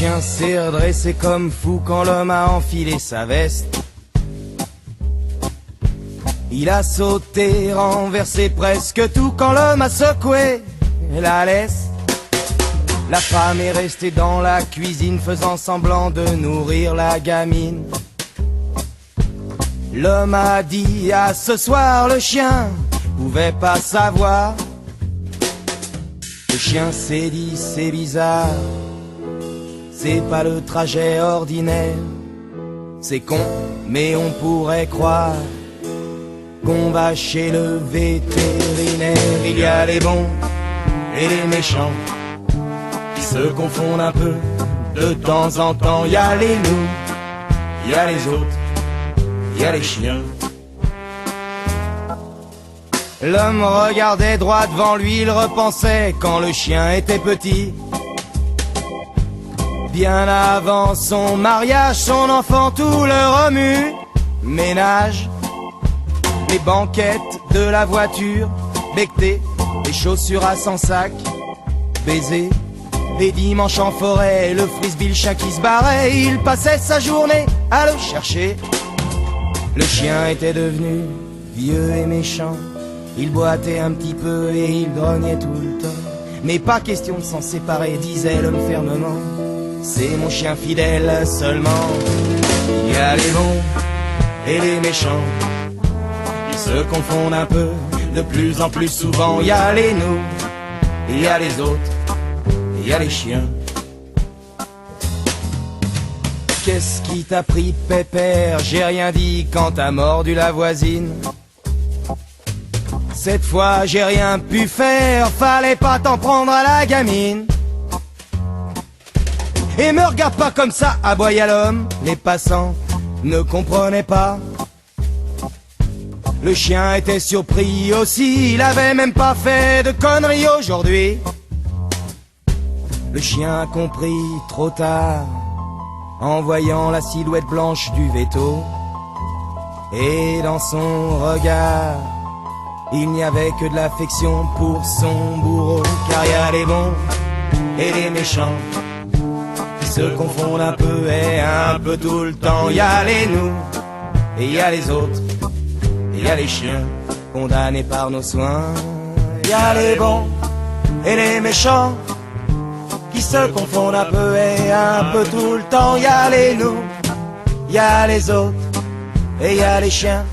chien s'est redressé comme fou quand l'homme a enfilé sa veste. Il a sauté, renversé presque tout quand l'homme a secoué la laisse. La femme est restée dans la cuisine faisant semblant de nourrir la gamine. L'homme a dit à ce soir, le chien pouvait pas savoir. Le chien s'est dit c'est bizarre, c'est pas le trajet ordinaire. C'est con mais on pourrait croire qu'on va chez le vétérinaire. Il y a les bons et les méchants qui se confondent un peu de temps en temps. Il y a les loups, il y a les autres, il y a les chiens. L'homme regardait droit devant lui, il repensait quand le chien était petit. Bien avant son mariage, son enfant tout le remue. Ménage, les banquettes de la voiture, becqueté, les chaussures à 100 sacs, baiser, les dimanches en forêt, le frisbee, le chien qui se barrait. Il passait sa journée à le chercher. Le chien était devenu vieux et méchant. Il boitait un petit peu et il grognait tout le temps. Mais pas question de s'en séparer, disait l'homme fermement. C'est mon chien fidèle seulement. Il y a les bons et les méchants, ils se confondent un peu de plus en plus souvent. Il y a les nous, il y a les autres, il y a les chiens. Qu'est-ce qui t'a pris, pépère? J'ai rien dit quand t'as mordu la voisine. Cette fois j'ai rien pu faire, fallait pas t'en prendre à la gamine. Et me regarde pas comme ça, aboya l'homme. Les passants ne comprenaient pas. Le chien était surpris aussi, il avait même pas fait de conneries aujourd'hui. Le chien a compris trop tard, en voyant la silhouette blanche du véto. Et dans son regard, il n'y avait que de l'affection pour son bourreau. Car y a les bons et les méchants qui se confondent un peu et un peu tout le temps. Y a les nous et y a les autres, et y a les chiens condamnés par nos soins. Y a les bons et les méchants qui se confondent un peu et un peu tout le temps. Y a les nous, y a les autres, et y a les chiens